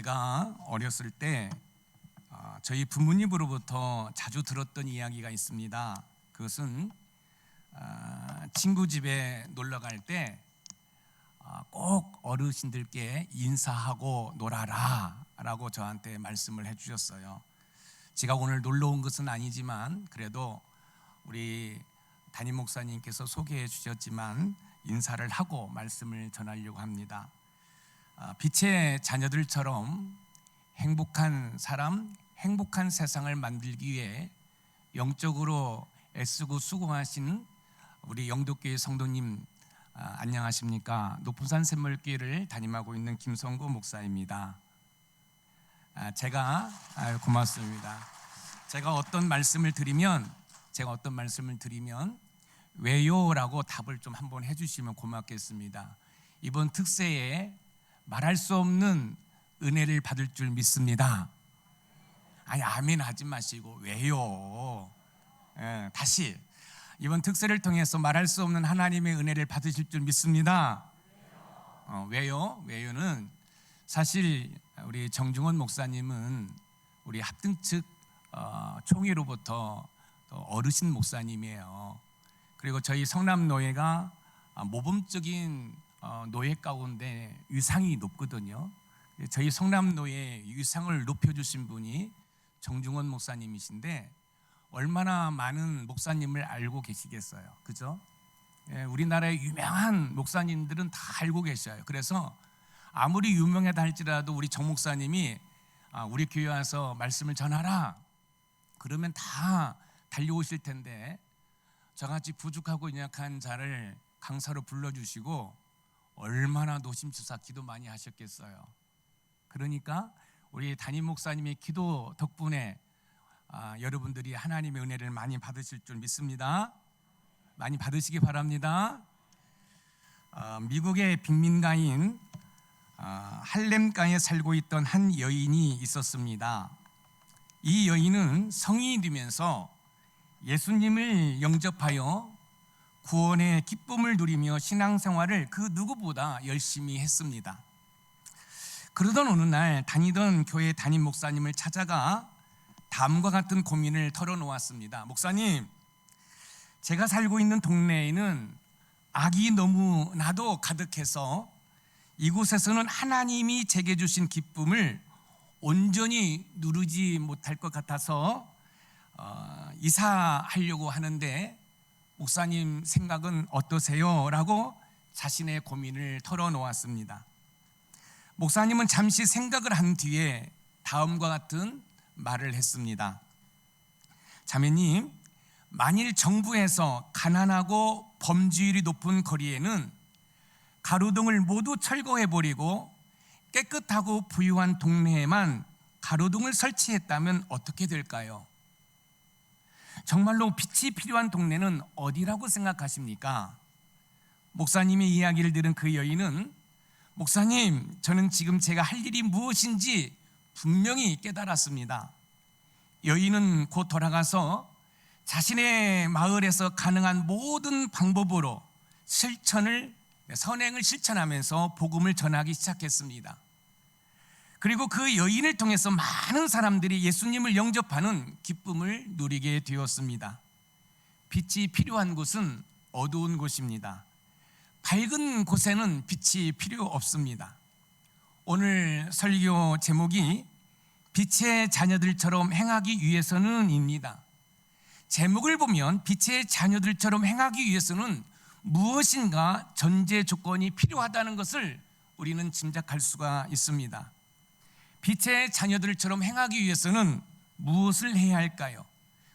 제가 어렸을 때 저희 부모님으로부터 자주 들었던 이야기가 있습니다. 그것은 친구 집에 놀러 갈 때 꼭 어르신들께 인사하고 놀아라 라고 저한테 말씀을 해주셨어요. 제가 오늘 놀러 온 것은 아니지만 그래도 우리 담임 목사님께서 소개해 주셨지만 인사를 하고 말씀을 전하려고 합니다. 빛의 자녀들처럼 행복한 사람, 행복한 세상을 만들기 위해 영적으로 애쓰고 수고하신 우리 영도교회 성도님 안녕하십니까? 높은산 샘물교회를 담임하고 있는 김성구 목사입니다. 제가 고맙습니다. 제가 어떤 말씀을 드리면 왜요라고 답을 좀 한번 해주시면 고맙겠습니다. 이번 특세에 말할 수 없는 은혜를 받을 줄 믿습니다. 아니 아멘 하지 마시고 왜요? 다시 이번 특세를 통해서 말할 수 없는 하나님의 은혜를 받으실 줄 믿습니다. 왜요? 왜요는 사실 우리 정중원 목사님은 우리 합등측 총회로부터 어르신 목사님이에요. 그리고 저희 성남노예가 모범적인 노예 가운데 위상이 높거든요. 저희 성남노예 위상을 높여주신 분이 정중원 목사님이신데 얼마나 많은 목사님을 알고 계시겠어요, 그죠? 우리나라의 유명한 목사님들은 다 알고 계셔요. 그래서 아무리 유명하다 할지라도 우리 정 목사님이 우리 교회 와서 말씀을 전하라 그러면 다 달려오실 텐데 저같이 부족하고 연약한 자를 강사로 불러주시고 얼마나 노심초사 기도 많이 하셨겠어요. 그러니까 우리 담임 목사님의 기도 덕분에 여러분들이 하나님의 은혜를 많이 받으실 줄 믿습니다. 많이 받으시기 바랍니다. 미국의 빈민가인 할렘가에 살고 있던 한 여인이 있었습니다. 이 여인은 성인이 되면서 예수님을 영접하여 구원의 기쁨을 누리며 신앙생활을 그 누구보다 열심히 했습니다. 그러던 어느 날 다니던 교회 담임 목사님을 찾아가 다음과 같은 고민을 털어놓았습니다. 목사님, 제가 살고 있는 동네에는 악이 너무나도 가득해서 이곳에서는 하나님이 제게 주신 기쁨을 온전히 누리지 못할 것 같아서 이사하려고 하는데 목사님 생각은 어떠세요? 라고 자신의 고민을 털어놓았습니다. 목사님은 잠시 생각을 한 뒤에 다음과 같은 말을 했습니다. 자매님, 만일 정부에서 가난하고 범죄율이 높은 거리에는 가로등을 모두 철거해버리고 깨끗하고 부유한 동네에만 가로등을 설치했다면 어떻게 될까요? 정말로 빛이 필요한 동네는 어디라고 생각하십니까? 목사님의 이야기를 들은 그 여인은 목사님, 저는 지금 제가 할 일이 무엇인지 분명히 깨달았습니다. 여인은 곧 돌아가서 자신의 마을에서 가능한 모든 방법으로 선행을 실천하면서 복음을 전하기 시작했습니다. 그리고 그 여인을 통해서 많은 사람들이 예수님을 영접하는 기쁨을 누리게 되었습니다. 빛이 필요한 곳은 어두운 곳입니다. 밝은 곳에는 빛이 필요 없습니다. 오늘 설교 제목이 빛의 자녀들처럼 행하기 위해서는 입니다. 제목을 보면 빛의 자녀들처럼 행하기 위해서는 무엇인가 전제 조건이 필요하다는 것을 우리는 짐작할 수가 있습니다. 빛의 자녀들처럼 행하기 위해서는 무엇을 해야 할까요?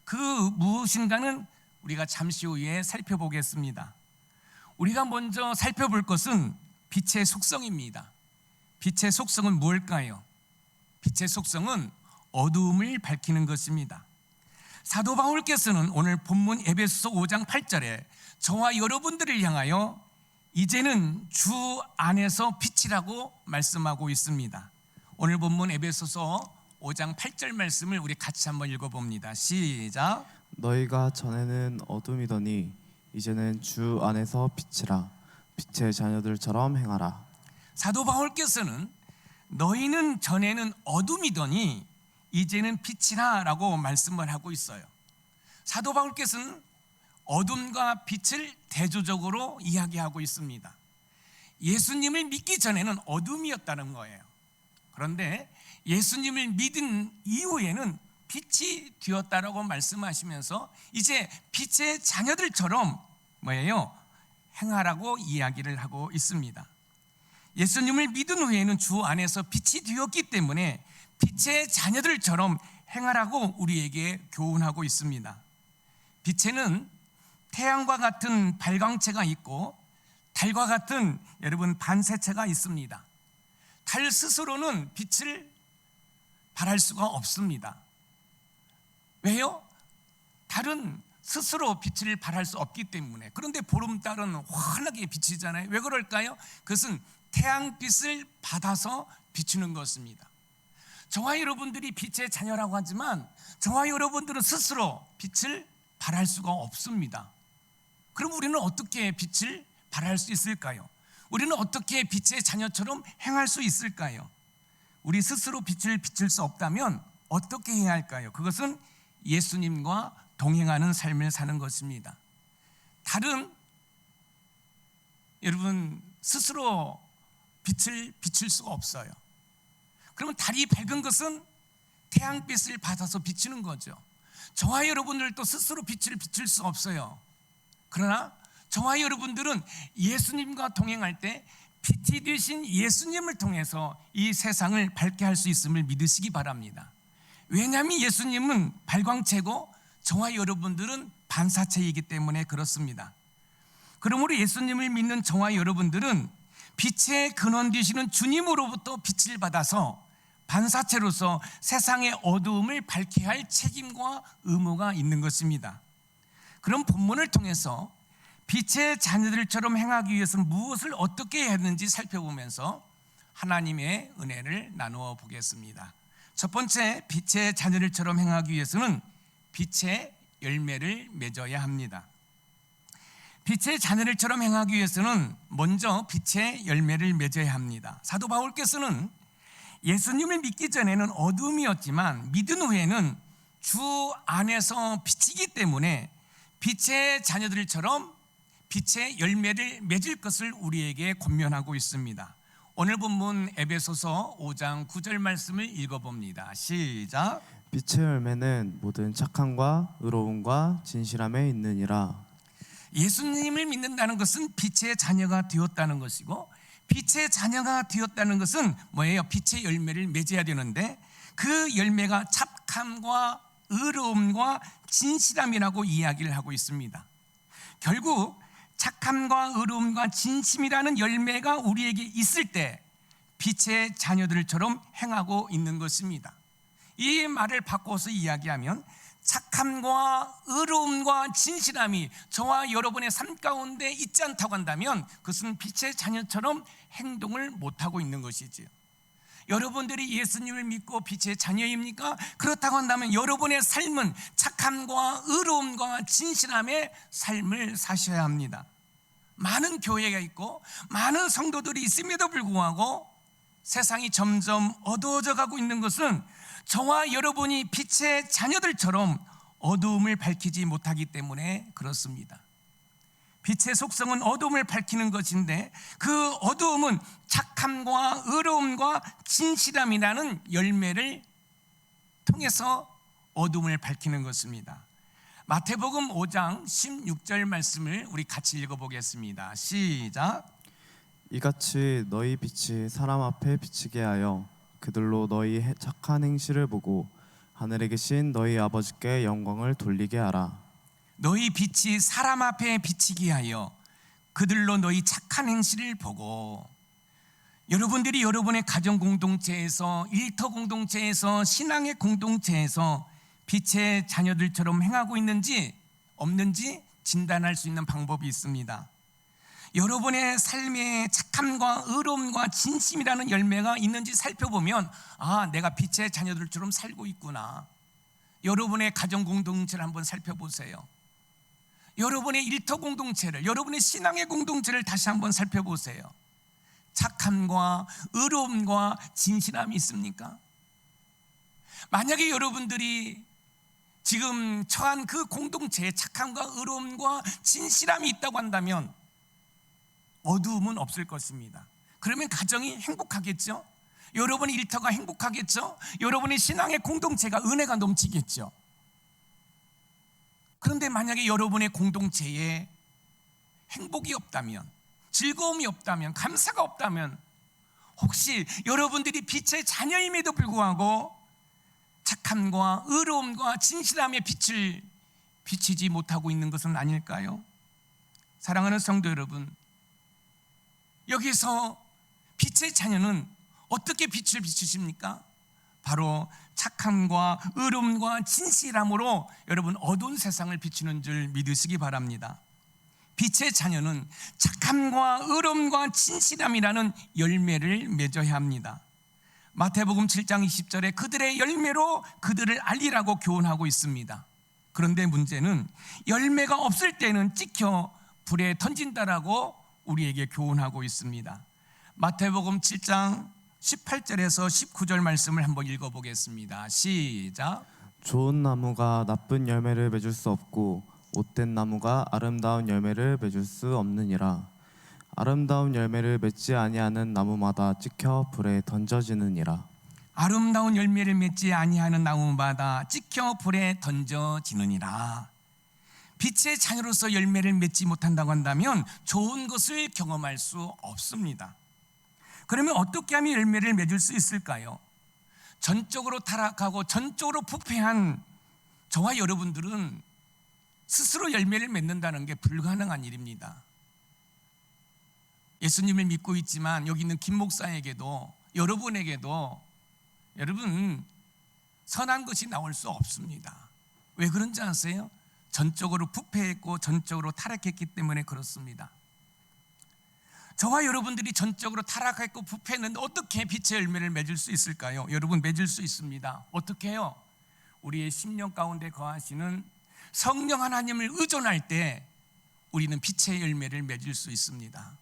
그 무엇인가는 우리가 잠시 후에 살펴보겠습니다. 우리가 먼저 살펴볼 것은 빛의 속성입니다. 빛의 속성은 무엇일까요? 빛의 속성은 어두움을 밝히는 것입니다. 사도 바울께서는 오늘 본문 에베소서 5장 8절에 저와 여러분들을 향하여 이제는 주 안에서 빛이라고 말씀하고 있습니다. 오늘 본문 에베소서 5장 8절 말씀을 우리 같이 한번 읽어봅니다. 시작. 너희가 전에는 어둠이더니 이제는 주 안에서 빛이라 빛의 자녀들처럼 행하라. 사도 바울께서는 너희는 전에는 어둠이더니 이제는 빛이라라고 말씀을 하고 있어요. 사도 바울께서는 어둠과 빛을 대조적으로 이야기하고 있습니다. 예수님을 믿기 전에는 어둠이었다는 거예요. 그런데 예수님을 믿은 이후에는 빛이 되었다라고 말씀하시면서 이제 빛의 자녀들처럼 뭐예요? 행하라고 이야기를 하고 있습니다. 예수님을 믿은 후에는 주 안에서 빛이 되었기 때문에 빛의 자녀들처럼 행하라고 우리에게 교훈하고 있습니다. 빛에는 태양과 같은 발광체가 있고 달과 같은 여러분 반사체가 있습니다. 달 스스로는 빛을 발할 수가 없습니다. 왜요? 달은 스스로 빛을 발할 수 없기 때문에. 그런데 보름달은 환하게 비치잖아요. 왜 그럴까요? 그것은 태양빛을 받아서 비추는 것입니다. 저와 여러분들이 빛의 자녀라고 하지만 저와 여러분들은 스스로 빛을 발할 수가 없습니다. 그럼 우리는 어떻게 빛을 발할 수 있을까요? 우리는 어떻게 빛의 자녀처럼 행할 수 있을까요? 우리 스스로 빛을 비출 수 없다면 어떻게 해야 할까요? 그것은 예수님과 동행하는 삶을 사는 것입니다. 달은 여러분 스스로 빛을 비출 수가 없어요. 그러면 달이 밝은 것은 태양빛을 받아서 비치는 거죠. 저와 여러분들도 스스로 빛을 비출 수 없어요. 그러나 저와 여러분들은 예수님과 동행할 때 빛이 되신 예수님을 통해서 이 세상을 밝게 할 수 있음을 믿으시기 바랍니다. 왜냐하면 예수님은 발광체고 저와 여러분들은 반사체이기 때문에 그렇습니다. 그러므로 예수님을 믿는 저와 여러분들은 빛의 근원 되시는 주님으로부터 빛을 받아서 반사체로서 세상의 어두움을 밝게 할 책임과 의무가 있는 것입니다. 그럼 본문을 통해서 빛의 자녀들처럼 행하기 위해서는 무엇을 어떻게 해야 하는지 살펴보면서 하나님의 은혜를 나누어 보겠습니다. 첫 번째, 빛의 자녀들처럼 행하기 위해서는 빛의 열매를 맺어야 합니다. 빛의 자녀들처럼 행하기 위해서는 먼저 빛의 열매를 맺어야 합니다. 사도 바울께서는 예수님을 믿기 전에는 어둠이었지만 믿은 후에는 주 안에서 빛이기 때문에 빛의 자녀들처럼 빛의 열매를 맺을 것을 우리에게 권면하고 있습니다. 오늘 본문 에베소서 5장 9절 말씀을 읽어봅니다. 시작. 빛의 열매는 모든 착함과 의로움과 진실함에 있느니라. 예수님을 믿는다는 것은 빛의 자녀가 되었다는 것이고 빛의 자녀가 되었다는 것은 뭐예요? 빛의 열매를 맺어야 되는데 그 열매가 착함과 의로움과 진실함이라고 이야기를 하고 있습니다. 결국 착함과 의로움과 진심이라는 열매가 우리에게 있을 때 빛의 자녀들처럼 행하고 있는 것입니다. 이 말을 바꿔서 이야기하면 착함과 의로움과 진실함이 저와 여러분의 삶 가운데 있지 않다고 한다면 그것은 빛의 자녀처럼 행동을 못하고 있는 것이지요. 여러분들이 예수님을 믿고 빛의 자녀입니까? 그렇다고 한다면 여러분의 삶은 착함과 의로움과 진실함의 삶을 사셔야 합니다. 많은 교회가 있고 많은 성도들이 있음에도 불구하고 세상이 점점 어두워져 가고 있는 것은 저와 여러분이 빛의 자녀들처럼 어두움을 밝히지 못하기 때문에 그렇습니다. 빛의 속성은 어두움을 밝히는 것인데 그 어두움은 착함과 의로움과 진실함이라는 열매를 통해서 어두움을 밝히는 것입니다. 마태복음 5장 16절 말씀을 우리 같이 읽어보겠습니다. 시작. 이같이 너희 빛이 사람 앞에 비치게 하여 그들로 너희 착한 행실을 보고 하늘에 계신 너희 아버지께 영광을 돌리게 하라. 너희 빛이 사람 앞에 비치게 하여 그들로 너희 착한 행실을 보고. 여러분들이 여러분의 가정 공동체에서, 일터 공동체에서, 신앙의 공동체에서 빛의 자녀들처럼 행하고 있는지 없는지 진단할 수 있는 방법이 있습니다. 여러분의 삶에 착함과 의로움과 진심이라는 열매가 있는지 살펴보면 내가 빛의 자녀들처럼 살고 있구나. 여러분의 가정 공동체를 한번 살펴보세요. 여러분의 일터 공동체를, 여러분의 신앙의 공동체를 다시 한번 살펴보세요. 착함과 의로움과 진실함이 있습니까? 만약에 여러분들이 지금 처한 그 공동체에 착함과 의로움과 진실함이 있다고 한다면 어두움은 없을 것입니다. 그러면 가정이 행복하겠죠? 여러분의 일터가 행복하겠죠? 여러분의 신앙의 공동체가 은혜가 넘치겠죠? 그런데 만약에 여러분의 공동체에 행복이 없다면, 즐거움이 없다면, 감사가 없다면, 혹시 여러분들이 빛의 자녀임에도 불구하고 착함과 의로움과 진실함의 빛을 비치지 못하고 있는 것은 아닐까요? 사랑하는 성도 여러분, 여기서 빛의 자녀는 어떻게 빛을 비추십니까? 바로 착함과 의로움과 진실함으로 여러분 어두운 세상을 비추는 줄 믿으시기 바랍니다. 빛의 자녀는 착함과 의로움과 진실함이라는 열매를 맺어야 합니다. 마태복음 7장 20절에 그들의 열매로 그들을 알리라고 교훈하고 있습니다. 그런데 문제는 열매가 없을 때는 찍혀 불에 던진다라고 우리에게 교훈하고 있습니다. 마태복음 7장 18절에서 19절 말씀을 한번 읽어보겠습니다. 시작. 좋은 나무가 나쁜 열매를 맺을 수 없고 못된 나무가 아름다운 열매를 맺을 수 없느니라. 아름다운 열매를 맺지 아니하는 나무마다 찍혀 불에 던져지느니라. 아름다운 열매를 맺지 아니하는 나무마다 찍혀 불에 던져지느니라. 빛의 자녀로서 열매를 맺지 못한다고 한다면 좋은 것을 경험할 수 없습니다. 그러면 어떻게 하면 열매를 맺을 수 있을까요? 전적으로 타락하고 전적으로 부패한 저와 여러분들은 스스로 열매를 맺는다는 게 불가능한 일입니다. 예수님을 믿고 있지만 여기 있는 김 목사에게도 여러분에게도 여러분 선한 것이 나올 수 없습니다. 왜 그런지 아세요? 전적으로 부패했고 전적으로 타락했기 때문에 그렇습니다. 저와 여러분들이 전적으로 타락했고 부패했는데 어떻게 빛의 열매를 맺을 수 있을까요? 여러분 맺을 수 있습니다. 어떻게 해요? 우리의 심령 가운데 거하시는 성령 하나님을 의존할 때 우리는 빛의 열매를 맺을 수 있습니다.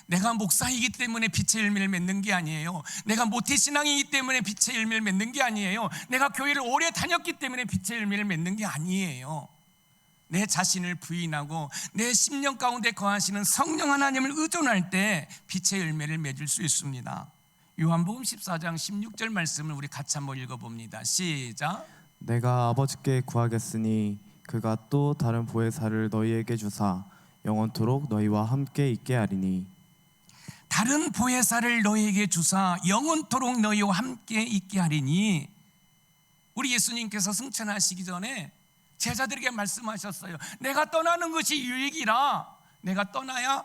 내가 목사이기 때문에 빛의 열매를 맺는 게 아니에요. 내가 모태신앙이기 때문에 빛의 열매를 맺는 게 아니에요. 내가 교회를 오래 다녔기 때문에 빛의 열매를 맺는 게 아니에요. 내 자신을 부인하고 내 심령 가운데 거하시는 성령 하나님을 의존할 때 빛의 열매를 맺을 수 있습니다. 요한복음 14장 16절 말씀을 우리 같이 한번 읽어봅니다. 시작. 내가 아버지께 구하겠으니 그가 또 다른 보혜사를 너희에게 주사 영원토록 너희와 함께 있게 하리니. 다른 보혜사를 너희에게 주사 영원토록 너희와 함께 있게 하리니. 우리 예수님께서 승천하시기 전에 제자들에게 말씀하셨어요. 내가 떠나는 것이 유익이라 내가 떠나야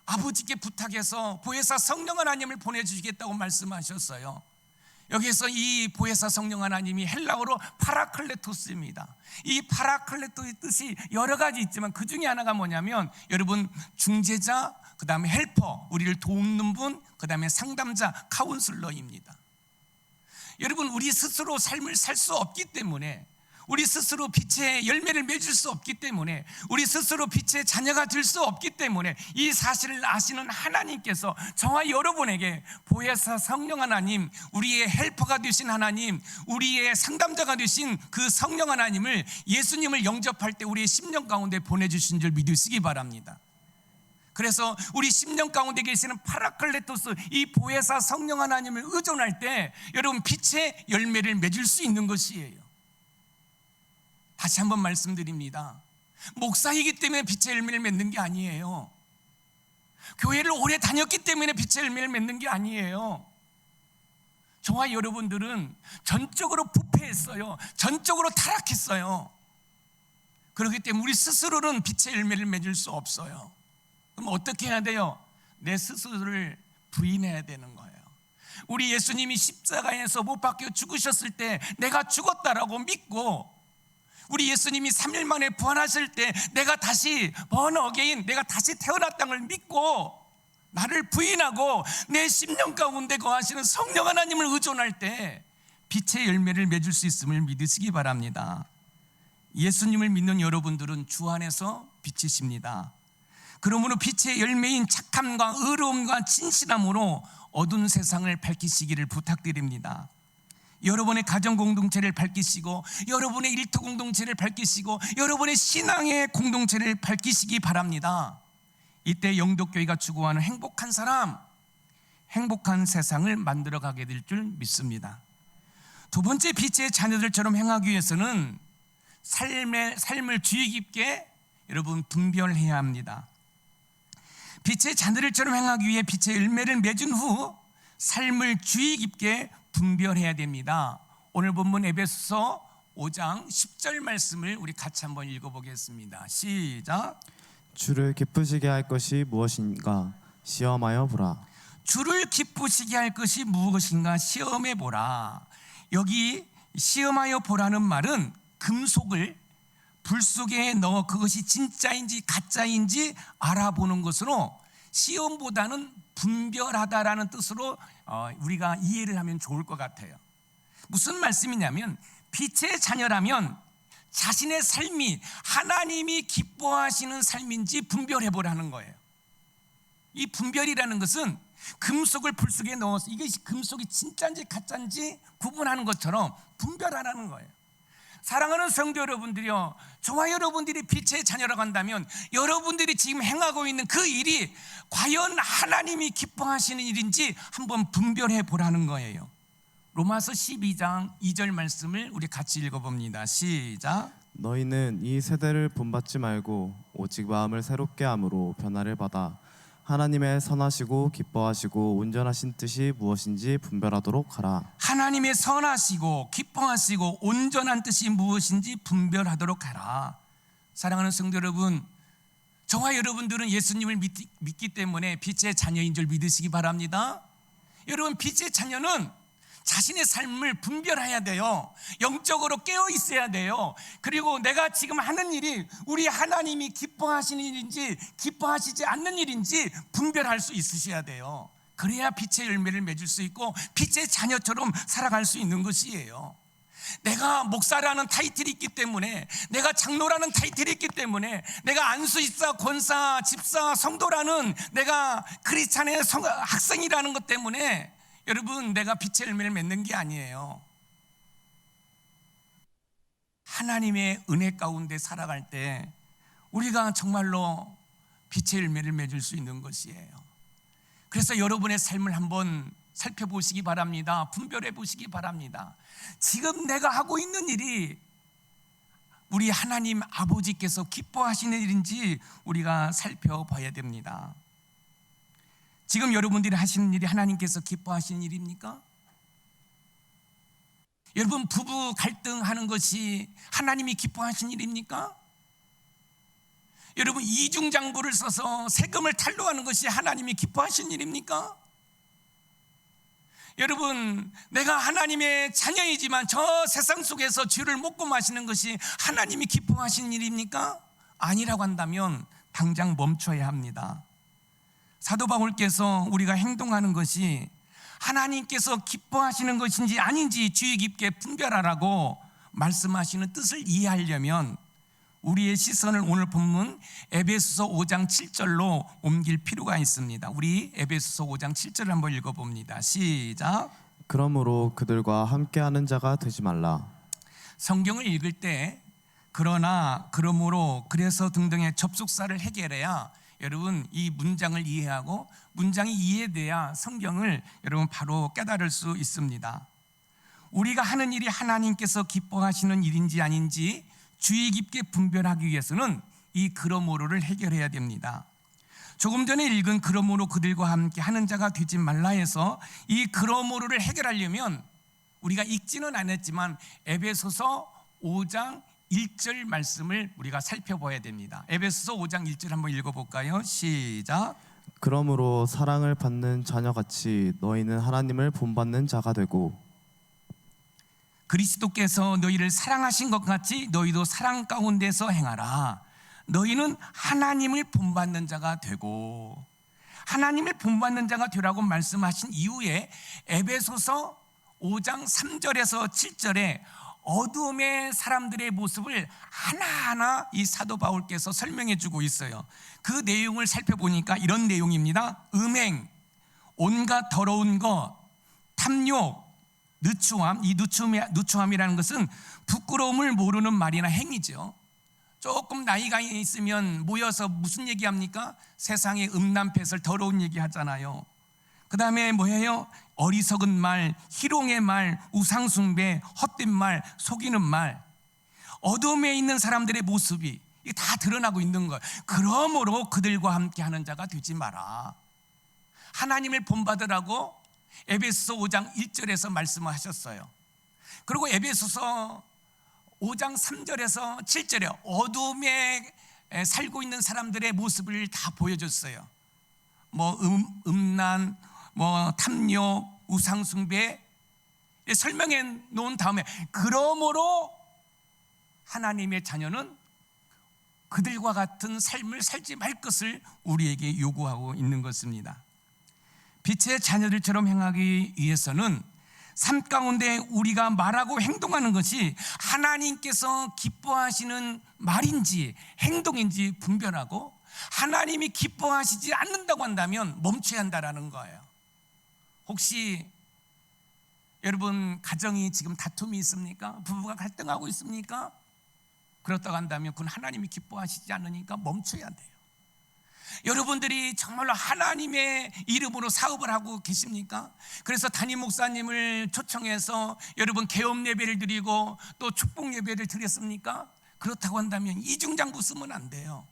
아버지께 부탁해서 보혜사 성령 하나님을 보내주시겠다고 말씀하셨어요. 여기서 이 보혜사 성령 하나님이 헬라어로 파라클레토스입니다. 이 파라클레토의 뜻이 여러 가지 있지만 그 중에 하나가 뭐냐면 여러분 중재자, 그 다음에 헬퍼, 우리를 돕는 분, 그 다음에 상담자, 카운슬러입니다. 여러분 우리 스스로 삶을 살 수 없기 때문에, 우리 스스로 빛의 열매를 맺을 수 없기 때문에, 우리 스스로 빛의 자녀가 될 수 없기 때문에 이 사실을 아시는 하나님께서 저와 여러분에게 보혜사 성령 하나님, 우리의 헬퍼가 되신 하나님, 우리의 상담자가 되신 그 성령 하나님을, 예수님을 영접할 때 우리의 심령 가운데 보내주신 줄 믿으시기 바랍니다. 그래서 우리 심령 가운데 계시는 파라클레토스, 이 보혜사 성령 하나님을 의존할 때 여러분 빛의 열매를 맺을 수 있는 것이에요. 다시 한번 말씀드립니다. 목사이기 때문에 빛의 열매를 맺는 게 아니에요. 교회를 오래 다녔기 때문에 빛의 열매를 맺는 게 아니에요. 저와 여러분들은 전적으로 부패했어요. 전적으로 타락했어요. 그렇기 때문에 우리 스스로는 빛의 열매를 맺을 수 없어요. 그럼 어떻게 해야 돼요? 내 스스로를 부인해야 되는 거예요. 우리 예수님이 십자가에서 못 박혀 죽으셨을 때 내가 죽었다라고 믿고, 우리 예수님이 3일 만에 부활하실 때 내가 다시 born again, 내가 다시 태어났다는 걸 믿고 나를 부인하고 내 심령 가운데 거하시는 성령 하나님을 의존할 때 빛의 열매를 맺을 수 있음을 믿으시기 바랍니다. 예수님을 믿는 여러분들은 주 안에서 빛이십니다. 그러므로 빛의 열매인 착함과 의로움과 진실함으로 어두운 세상을 밝히시기를 부탁드립니다. 여러분의 가정 공동체를 밝히시고 여러분의 일터 공동체를 밝히시고 여러분의 신앙의 공동체를 밝히시기 바랍니다. 이때 영덕교회가 추구하는 행복한 사람, 행복한 세상을 만들어가게 될 줄 믿습니다. 두 번째, 빛의 자녀들처럼 행하기 위해서는 삶을 주의 깊게 여러분 분별해야 합니다. 빛의 자녀들처럼 행하기 위해 빛의 열매를 맺은 후 삶을 주의 깊게 분별해야 됩니다. 오늘 본문 에베소서 5장 10절 말씀을 우리 같이 한번 읽어보겠습니다. 시작. 주를 기쁘시게 할 것이 무엇인가 시험하여 보라. 주를 기쁘시게 할 것이 무엇인가 시험해 보라. 여기 시험하여 보라는 말은 금속을 불 속에 넣어 그것이 진짜인지 가짜인지 알아보는 것으로 시험보다는 분별하다라는 뜻으로 우리가 이해를 하면 좋을 것 같아요. 무슨 말씀이냐면 빛의 자녀라면 자신의 삶이 하나님이 기뻐하시는 삶인지 분별해 보라는 거예요. 이 분별이라는 것은 금속을 불 속에 넣어서 이것이 금속이 진짜인지 가짜인지 구분하는 것처럼 분별하라는 거예요. 사랑하는 성도 여러분들이요, 저와 여러분들이 빛의 자녀라고 한다면 여러분들이 지금 행하고 있는 그 일이 과연 하나님이 기뻐하시는 일인지 한번 분별해 보라는 거예요. 로마서 12장 2절 말씀을 우리 같이 읽어봅니다. 시작. 너희는 이 세대를 본받지 말고 오직 마음을 새롭게 함으로 변화를 받아 하나님의 선하시고 기뻐하시고 온전하신 뜻이 무엇인지 분별하도록 하라. 하나님의 선하시고 기뻐하시고 온전한 뜻이 무엇인지 분별하도록 하라. 사랑하는 성도 여러분, 저와 여러분들은 예수님을 믿기 때문에 빛의 자녀인 줄 믿으시기 바랍니다. 여러분, 빛의 자녀는 자신의 삶을 분별해야 돼요. 영적으로 깨어 있어야 돼요. 그리고 내가 지금 하는 일이 우리 하나님이 기뻐하시는 일인지 기뻐하시지 않는 일인지 분별할 수 있으셔야 돼요. 그래야 빛의 열매를 맺을 수 있고 빛의 자녀처럼 살아갈 수 있는 것이에요. 내가 목사라는 타이틀이 있기 때문에, 내가 장로라는 타이틀이 있기 때문에, 내가 안수집사, 권사, 집사, 성도라는 내가 크리스찬의 학생이라는 것 때문에 여러분, 내가 빛의 열매를 맺는 게 아니에요. 하나님의 은혜 가운데 살아갈 때 우리가 정말로 빛의 열매를 맺을 수 있는 것이에요. 그래서 여러분의 삶을 한번 살펴보시기 바랍니다. 분별해 보시기 바랍니다. 지금 내가 하고 있는 일이 우리 하나님 아버지께서 기뻐하시는 일인지 우리가 살펴봐야 됩니다. 지금 여러분들이 하시는 일이 하나님께서 기뻐하시는 일입니까? 여러분, 부부 갈등하는 것이 하나님이 기뻐하시는 일입니까? 여러분, 이중장부를 써서 세금을 탈루하는 것이 하나님이 기뻐하시는 일입니까? 여러분, 내가 하나님의 자녀이지만 저 세상 속에서 쥐를 먹고 마시는 것이 하나님이 기뻐하시는 일입니까? 아니라고 한다면 당장 멈춰야 합니다. 사도 바울께서 우리가 행동하는 것이 하나님께서 기뻐하시는 것인지 아닌지 주의 깊게 분별하라고 말씀하시는 뜻을 이해하려면 우리의 시선을 오늘 본문 에베소서 5장 7절로 옮길 필요가 있습니다. 우리 에베소서 5장 7절을 한번 읽어봅니다. 시작. 그러므로 그들과 함께하는 자가 되지 말라. 성경을 읽을 때 그러나, 그러므로, 그래서 등등의 접속사를 해결해야 여러분 이 문장을 이해하고 문장이 이해돼야 성경을 여러분 바로 깨달을 수 있습니다. 우리가 하는 일이 하나님께서 기뻐하시는 일인지 아닌지 주의 깊게 분별하기 위해서는 이 그러므로를 해결해야 됩니다. 조금 전에 읽은 그러므로 그들과 함께 하는 자가 되지 말라에서 이 그러므로를 해결하려면 우리가 읽지는 않았지만 에베소서 5장 1절 말씀을 우리가 살펴봐야 됩니다. 에베소서 5장 1절 한번 읽어볼까요? 시작. 그러므로 사랑을 받는 자녀같이 너희는 하나님을 본받는 자가 되고 그리스도께서 너희를 사랑하신 것 같이 너희도 사랑 가운데서 행하라. 너희는 하나님을 본받는 자가 되고, 하나님을 본받는 자가 되라고 말씀하신 이후에 에베소서 5장 3절에서 7절에 어둠의 사람들의 모습을 하나하나 이 사도 바울께서 설명해 주고 있어요. 그 내용을 살펴보니까 이런 내용입니다. 음행, 온갖 더러운 것, 탐욕, 누추함. 이 누추함이라는 것은 부끄러움을 모르는 말이나 행위죠. 조금 나이가 있으면 모여서 무슨 얘기합니까? 세상의 음란패설, 더러운 얘기 하잖아요. 그 다음에 뭐예요? 어리석은 말, 희롱의 말, 우상숭배, 헛된 말, 속이는 말. 어둠에 있는 사람들의 모습이 이게 다 드러나고 있는 거예요. 그러므로 그들과 함께 하는 자가 되지 마라. 하나님을 본받으라고 에베소서 5장 1절에서 말씀하셨어요. 그리고 에베소서 5장 3절에서 7절에 어둠에 살고 있는 사람들의 모습을 다 보여줬어요. 뭐 음란, 뭐 탐욕, 우상숭배 설명해 놓은 다음에 그러므로 하나님의 자녀는 그들과 같은 삶을 살지 말 것을 우리에게 요구하고 있는 것입니다. 빛의 자녀들처럼 행하기 위해서는 삶 가운데 우리가 말하고 행동하는 것이 하나님께서 기뻐하시는 말인지 행동인지 분별하고 하나님이 기뻐하시지 않는다고 한다면 멈춰야 한다라는 거예요. 혹시 여러분 가정이 지금 다툼이 있습니까? 부부가 갈등하고 있습니까? 그렇다고 한다면 그건 하나님이 기뻐하시지 않으니까 멈춰야 돼요. 여러분들이 정말로 하나님의 이름으로 사업을 하고 계십니까? 그래서 담임 목사님을 초청해서 여러분 개업 예배를 드리고 또 축복 예배를 드렸습니까? 그렇다고 한다면 이중장부 쓰면 안 돼요.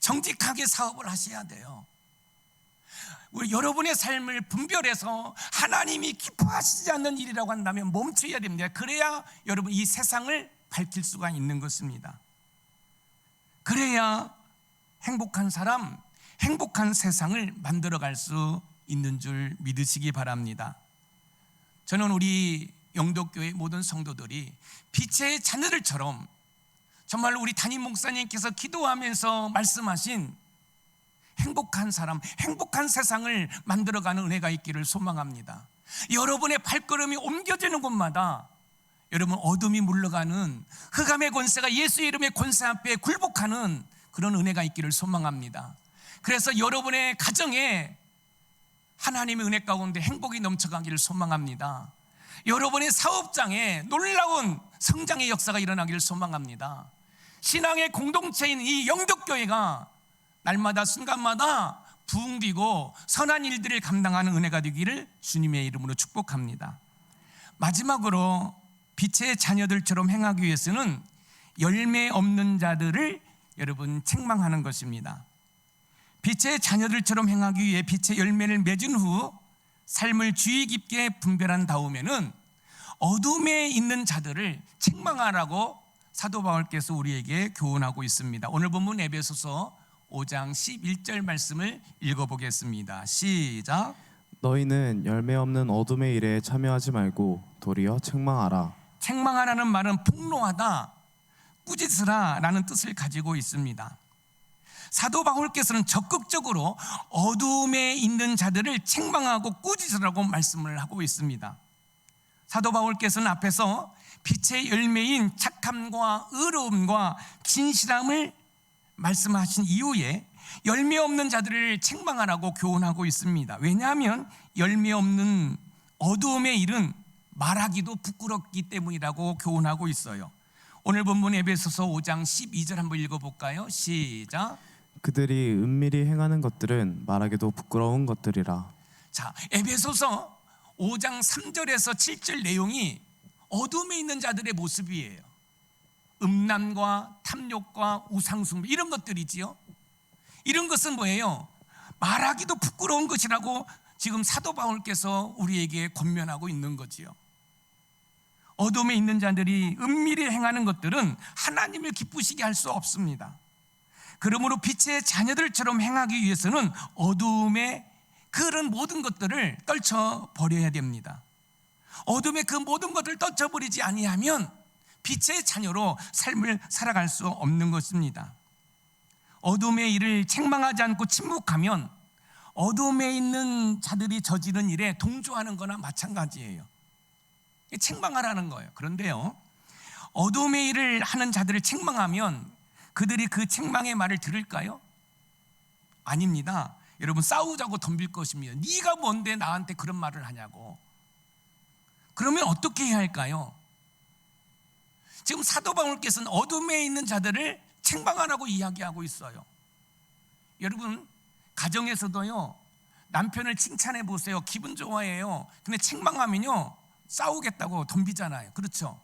정직하게 사업을 하셔야 돼요. 우리 여러분의 삶을 분별해서 하나님이 기뻐하시지 않는 일이라고 한다면 멈춰야 됩니다. 그래야 여러분 이 세상을 밝힐 수가 있는 것입니다. 그래야 행복한 사람, 행복한 세상을 만들어갈 수 있는 줄 믿으시기 바랍니다. 저는 우리 영도교회 모든 성도들이 빛의 자녀들처럼 정말 우리 담임 목사님께서 기도하면서 말씀하신 행복한 사람, 행복한 세상을 만들어가는 은혜가 있기를 소망합니다. 여러분의 발걸음이 옮겨지는 곳마다 여러분 어둠이 물러가는 흑암의 권세가 예수의 이름의 권세 앞에 굴복하는 그런 은혜가 있기를 소망합니다. 그래서 여러분의 가정에 하나님의 은혜 가운데 행복이 넘쳐가기를 소망합니다. 여러분의 사업장에 놀라운 성장의 역사가 일어나기를 소망합니다. 신앙의 공동체인 이 영덕교회가 날마다 순간마다 부흥되고 선한 일들을 감당하는 은혜가 되기를 주님의 이름으로 축복합니다. 마지막으로 빛의 자녀들처럼 행하기 위해서는 열매 없는 자들을 여러분 책망하는 것입니다. 빛의 자녀들처럼 행하기 위해 빛의 열매를 맺은 후 삶을 주의 깊게 분별한 다음에는 어둠에 있는 자들을 책망하라고 사도 바울께서 우리에게 교훈하고 있습니다. 오늘 본문 에베소서 5장 11절 말씀을 읽어보겠습니다. 시작. 너희는 열매 없는 어둠의 일에 참여하지 말고 도리어 책망하라. 책망하라는 말은 폭로하다, 꾸짖으라 라는 뜻을 가지고 있습니다. 사도 바울께서는 적극적으로 어둠에 있는 자들을 책망하고 꾸짖으라고 말씀을 하고 있습니다. 사도 바울께서는 앞에서 빛의 열매인 착함과 의로움과 진실함을 말씀하신 이후에 열매 없는 자들을 책망하라고 교훈하고 있습니다. 왜냐하면 열매 없는 어두움의 일은 말하기도 부끄럽기 때문이라고 교훈하고 있어요. 오늘 본문 에베소서 5장 12절 한번 읽어볼까요? 시작. 그들이 은밀히 행하는 것들은 말하기도 부끄러운 것들이라. 자, 에베소서 5장 3절에서 7절 내용이 어둠에 있는 자들의 모습이에요. 음란과 탐욕과 우상숭배 이런 것들이지요. 이런 것은 뭐예요? 말하기도 부끄러운 것이라고 지금 사도 바울께서 우리에게 권면하고 있는 거지요. 어둠에 있는 자들이 은밀히 행하는 것들은 하나님을 기쁘시게 할 수 없습니다. 그러므로 빛의 자녀들처럼 행하기 위해서는 어둠의 그런 모든 것들을 떨쳐버려야 됩니다. 어둠의 그 모든 것들을 떨쳐버리지 아니하면 빛의 자녀로 삶을 살아갈 수 없는 것입니다. 어둠의 일을 책망하지 않고 침묵하면 어둠에 있는 자들이 저지른 일에 동조하는 거나 마찬가지예요. 책망하라는 거예요. 그런데요, 어둠의 일을 하는 자들을 책망하면 그들이 그 책망의 말을 들을까요? 아닙니다. 여러분, 싸우자고 덤빌 것입니다. 네가 뭔데 나한테 그런 말을 하냐고. 그러면 어떻게 해야 할까요? 지금 사도 바울께서는 어둠에 있는 자들을 책망하라고 이야기하고 있어요. 여러분, 가정에서도요, 남편을 칭찬해 보세요. 기분 좋아해요. 근데 책망하면요, 싸우겠다고 덤비잖아요. 그렇죠?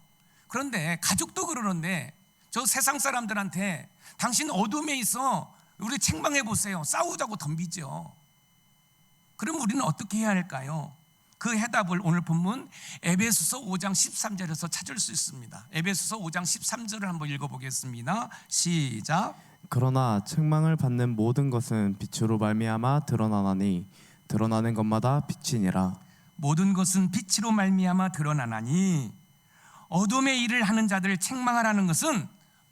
그런데 가족도 그러는데, 저 세상 사람들한테 당신 어둠에 있어, 우리 책망해 보세요. 싸우자고 덤비죠. 그럼 우리는 어떻게 해야 할까요? 그 해답을 오늘 본문 에베소서 5장 13절에서 찾을 수 있습니다. 에베소서 5장 13절을 한번 읽어보겠습니다. 시작. 그러나 책망을 받는 모든 것은 빛으로 말미암아 드러나나니 드러나는 것마다 빛이니라. 모든 것은 빛으로 말미암아 드러나나니. 어둠의 일을 하는 자들을 책망하라는 것은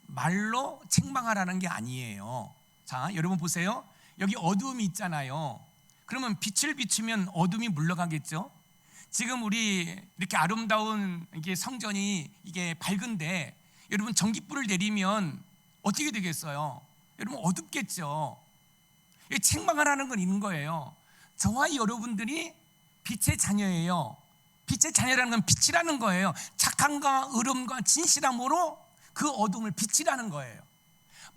말로 책망하라는 게 아니에요. 자, 여러분 보세요. 여기 어둠이 있잖아요. 그러면 빛을 비추면 어둠이 물러가겠죠. 지금 우리 이렇게 아름다운 이게 성전이 이게 밝은데, 여러분 전깃불을 내리면 어떻게 되겠어요? 여러분 어둡겠죠. 책망하라는 건 있는 거예요. 저와 여러분들이 빛의 자녀예요. 빛의 자녀라는 건 빛이라는 거예요. 착함과 의로움과 진실함으로 그 어둠을 빛이라는 거예요.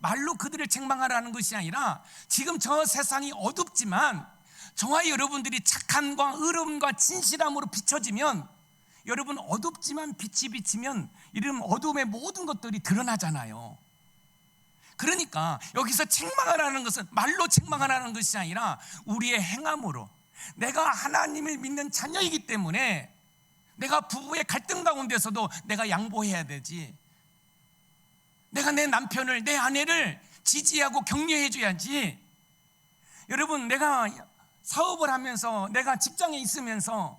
말로 그들을 책망하라는 것이 아니라, 지금 저 세상이 어둡지만 저와 여러분들이 착함과 의로움과 진실함으로 비춰지면, 여러분 어둡지만 빛이 비치면 이런 어둠의 모든 것들이 드러나잖아요. 그러니까 여기서 책망하라는 것은 말로 책망하라는 것이 아니라 우리의 행함으로, 내가 하나님을 믿는 자녀이기 때문에 내가 부부의 갈등 가운데서도 내가 양보해야 되지. 내가 내 남편을, 내 아내를 지지하고 격려해 줘야지. 여러분, 내가 사업을 하면서, 내가 직장에 있으면서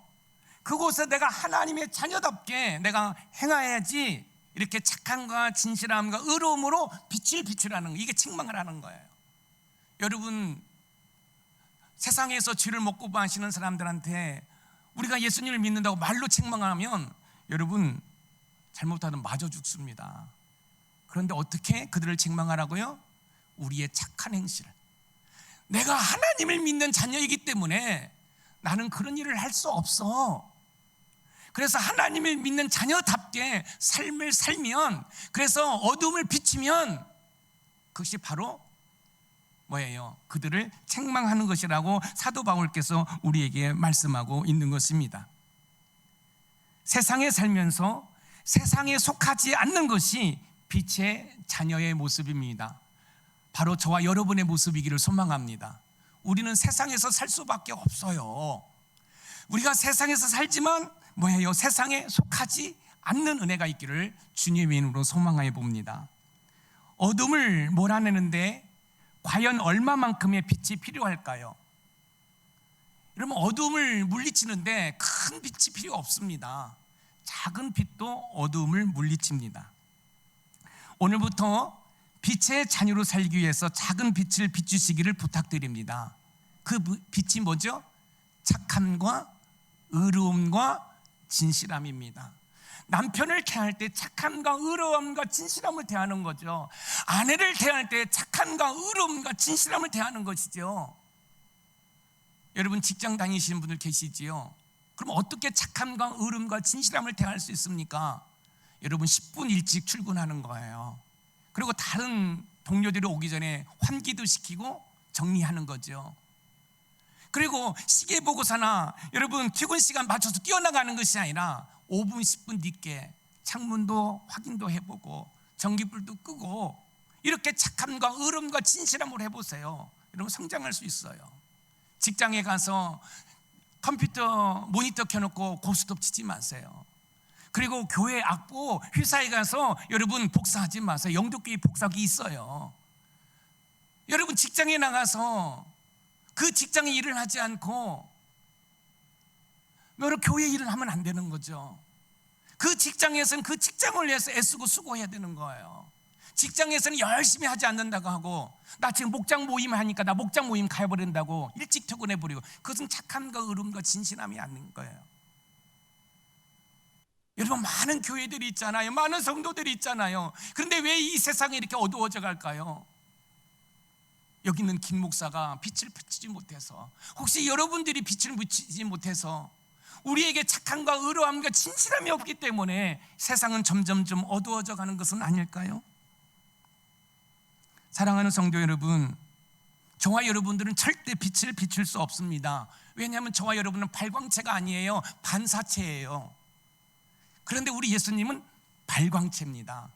그곳에 내가 하나님의 자녀답게 내가 행해야지. 이렇게 착함과 진실함과 의로움으로 빛을 비추라는 거, 이게 책망을 하는 거예요. 여러분, 세상에서 쥐를 먹고 마시는 사람들한테 우리가 예수님을 믿는다고 말로 책망하면 여러분 잘못하면 맞아 죽습니다. 그런데 어떻게 그들을 책망하라고요? 우리의 착한 행실, 내가 하나님을 믿는 자녀이기 때문에 나는 그런 일을 할 수 없어. 그래서 하나님을 믿는 자녀답게 삶을 살면, 그래서 어둠을 비추면 그것이 바로 뭐예요? 그들을 책망하는 것이라고 사도 바울께서 우리에게 말씀하고 있는 것입니다. 세상에 살면서 세상에 속하지 않는 것이 빛의 자녀의 모습입니다. 바로 저와 여러분의 모습이기를 소망합니다. 우리는 세상에서 살 수밖에 없어요. 우리가 세상에서 살지만 뭐예요? 세상에 속하지 않는 은혜가 있기를 주님의 이름으로 소망하여 봅니다. 어둠을 몰아내는데 과연 얼마만큼의 빛이 필요할까요? 여러분, 어둠을 물리치는데 큰 빛이 필요 없습니다. 작은 빛도 어둠을 물리칩니다. 오늘부터 빛의 자녀로 살기 위해서 작은 빛을 비추시기를 부탁드립니다. 그 빛이 뭐죠? 착함과 의로움과 진실함입니다. 남편을 대할 때 착함과 의로움과 진실함을 대하는 거죠. 아내를 대할 때 착함과 의로움과 진실함을 대하는 것이죠. 여러분, 직장 다니시는 분들 계시지요? 그럼 어떻게 착함과 의로움과 진실함을 대할 수 있습니까? 여러분, 10분 일찍 출근하는 거예요. 그리고 다른 동료들이 오기 전에 환기도 시키고 정리하는 거죠. 그리고 시계 보고서나 여러분 퇴근 시간 맞춰서 뛰어나가는 것이 아니라 5분 10분 늦게 창문도 확인도 해보고 전기불도 끄고, 이렇게 착함과 의로움과 진실함으로 해보세요. 여러분, 성장할 수 있어요. 직장에 가서 컴퓨터 모니터 켜놓고 고스톱 치지 마세요. 그리고 교회 악보, 회사에 가서 여러분 복사하지 마세요. 영도교회 복사기 있어요. 여러분, 직장에 나가서 그 직장의 일을 하지 않고 여러 교회 일을 하면 안 되는 거죠. 그 직장에서는 그 직장을 위해서 애쓰고 수고해야 되는 거예요. 직장에서는 열심히 하지 않는다고 하고, 나 지금 목장 모임 하니까 나 목장 모임 가버린다고 일찍 퇴근해버리고, 그것은 착함과 의로움과 진실함이 아닌 거예요. 여러분, 많은 교회들이 있잖아요. 많은 성도들이 있잖아요. 그런데 왜 이 세상이 이렇게 어두워져 갈까요? 여기 있는 김 목사가 빛을 비추지 못해서, 혹시 여러분들이 빛을 비추지 못해서 우리에게 착함과 의로함과 진실함이 없기 때문에 세상은 점점점 어두워져 가는 것은 아닐까요? 사랑하는 성도 여러분, 저와 여러분들은 절대 빛을 비출 수 없습니다. 왜냐하면 저와 여러분은 발광체가 아니에요. 반사체예요. 그런데 우리 예수님은 발광체입니다.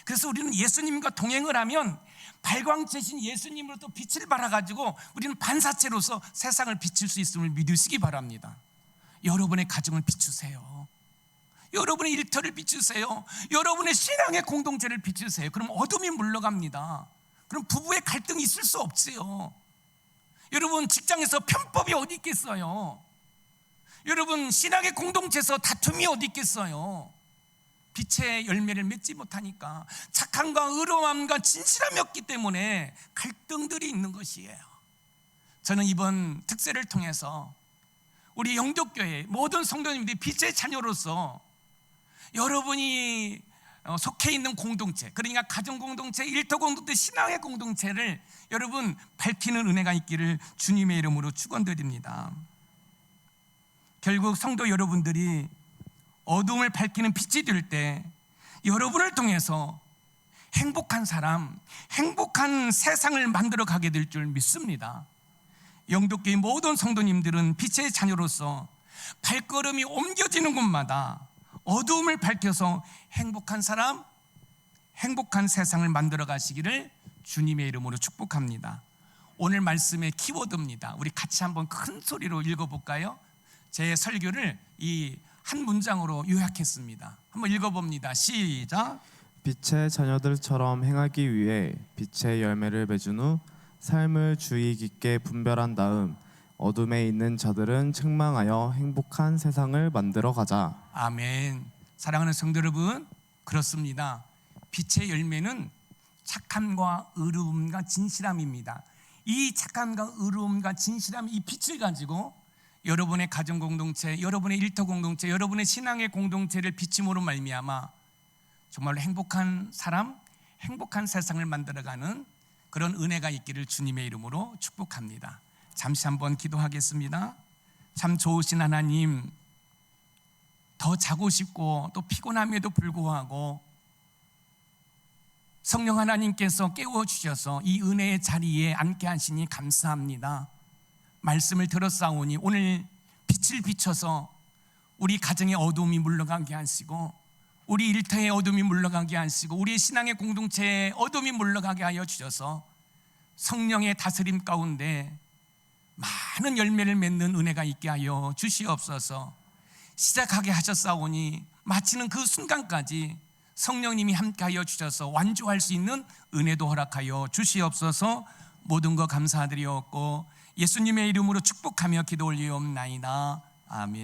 그래서 우리는 예수님과 동행을 하면 발광체신 예수님으로부터 빛을 발아가지고 우리는 반사체로서 세상을 비출 수 있음을 믿으시기 바랍니다. 여러분의 가정을 비추세요. 여러분의 일터를 비추세요. 여러분의 신앙의 공동체를 비추세요. 그럼 어둠이 물러갑니다. 그럼 부부의 갈등이 있을 수 없지요. 여러분, 직장에서 편법이 어디 있겠어요? 여러분, 신앙의 공동체에서 다툼이 어디 있겠어요? 빛의 열매를 맺지 못하니까, 착함과 의로움과 진실함이 없기 때문에 갈등들이 있는 것이에요. 저는 이번 특세를 통해서 우리 영덕교회 모든 성도님들이 빛의 자녀로서 여러분이 속해 있는 공동체, 그러니까 가정 공동체, 일터 공동체, 신앙의 공동체를 여러분 밝히는 은혜가 있기를 주님의 이름으로 축원드립니다. 결국 성도 여러분들이 어둠을 밝히는 빛이 될 때 여러분을 통해서 행복한 사람, 행복한 세상을 만들어 가게 될 줄 믿습니다. 영덕교회 모든 성도님들은 빛의 자녀로서 발걸음이 옮겨지는 곳마다 어두움을 밝혀서 행복한 사람, 행복한 세상을 만들어 가시기를 주님의 이름으로 축복합니다. 오늘 말씀의 키워드입니다. 우리 같이 한번 큰 소리로 읽어볼까요? 제 설교를 이 한 문장으로 요약했습니다. 한번 읽어봅니다. 시작. 빛의 자녀들처럼 행하기 위해 빛의 열매를 맺은 후 삶을 주의 깊게 분별한 다음 어둠에 있는 자들은 책망하여 행복한 세상을 만들어 가자. 아멘. 사랑하는 성도 여러분, 그렇습니다. 빛의 열매는 착함과 의로움과 진실함입니다. 이 착함과 의로움과 진실함, 이 빛을 가지고 여러분의 가정 공동체, 여러분의 일터 공동체, 여러분의 신앙의 공동체를 비침으로 말미암아 정말로 행복한 사람, 행복한 세상을 만들어가는 그런 은혜가 있기를 주님의 이름으로 축복합니다. 잠시 한번 기도하겠습니다. 참 좋으신 하나님, 더 자고 싶고 또 피곤함에도 불구하고 성령 하나님께서 깨워주셔서 이 은혜의 자리에 앉게 하시니 감사합니다. 말씀을 들었사오니 오늘 빛을 비춰서 우리 가정의 어두움이 물러가게 하시고, 우리 일터의 어둠이 물러가게 하시고, 우리 신앙의 공동체의 어둠이 물러가게 하여 주셔서 성령의 다스림 가운데 많은 열매를 맺는 은혜가 있게 하여 주시옵소서. 시작하게 하셨사오니 마치는 그 순간까지 성령님이 함께하여 주셔서 완주할 수 있는 은혜도 허락하여 주시옵소서. 모든 것 감사드리옵고 예수님의 이름으로 축복하며 기도 올리옵나이다. 아멘.